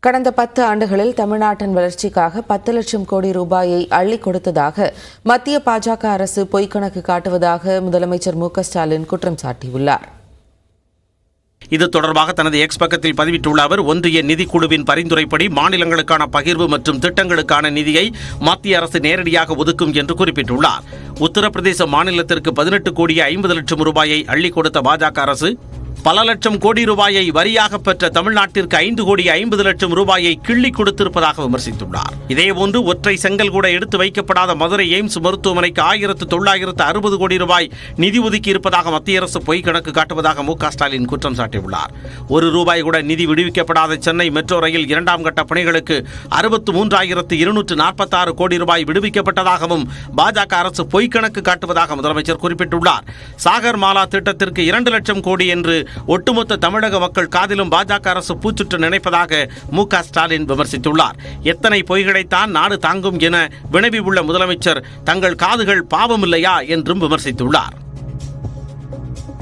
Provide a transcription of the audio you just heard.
கடந்த 10 ஆண்டுகளில் தமிழ்நாட்டின் வளர்ச்சிக்காக 10 லட்சம் கோடி ரூபாயை அள்ளிக் கொடுத்ததாக மத்திய பாஜக அரசு பொய்க்கணக்கு காட்டுவதாக முதலமைச்சர் மு.க.ஸ்டாலின் குற்றம் சாட்டியுள்ளார். இது தொடர்பாக தனது எக்ஸ் பக்கத்தில் பதிவிட்டுள்ள அவர், ஒன்றிய நிதிக்குழுவின் பரிந்துரைப்படி மாநிலங்களுக்கான பகிர்வு மற்றும் திட்டங்களுக்கான நிதியை மத்திய அரசு நேரடியாக ஒதுக்கும் என்று குறிப்பிட்டுள்ளார். உத்தரப்பிரதேச மாநிலத்திற்கு 18 கோடியே 50 லட்சம் ரூபாயை அள்ளி கொடுத்த பாஜக அரசு பல லட்சம் கோடி ரூபாயை வரியாக பெற்ற தமிழ்நாட்டிற்கு 5 கோடியே 50 லட்சம் ரூபாயை கிள்ளி கொடுத்திருப்பதாக விமர்சித்துள்ளார். இதேபோன்று ஒற்றை செங்கல் கூட எடுத்து வைக்கப்படாத மதுரை எய்ம்ஸ் மருத்துவமனைக்கு 1960 கோடி ரூபாய் நிதி ஒதுக்கி இருப்பதாக மத்திய அரசு பொய் கணக்கு காட்டுவதாக மு.க.ஸ்டாலின் குற்றம் சாட்டியுள்ளார். ₹1 கூட நிதி விடுவிக்கப்படாத சென்னை மெட்ரோ ரயில் 2ஆம் கட்ட பணிகளுக்கு 63,246 கோடி ரூபாய் விடுவிக்கப்பட்டதாகவும் பாஜக அரசு பொய் கணக்கு காட்டுவதாக முதலமைச்சர் குறிப்பிட்டுள்ளார். சாகர் மாலா திட்டத்திற்கு 2 லட்சம் கோடி என்று ஒட்டுமொத்த தமிழக மக்கள் காதிலும் பாஜக அரசு பூச்சுற்று நினைப்பதாக மு.க.ஸ்டாலின் விமர்சித்துள்ளார். எத்தனை பொய்களைத்தான் நாடு தாங்கும் என வினவி உள்ள முதலமைச்சர், தங்கள் காதுகள் பாவமில்லையா என்றும் விமர்சித்துள்ளார்.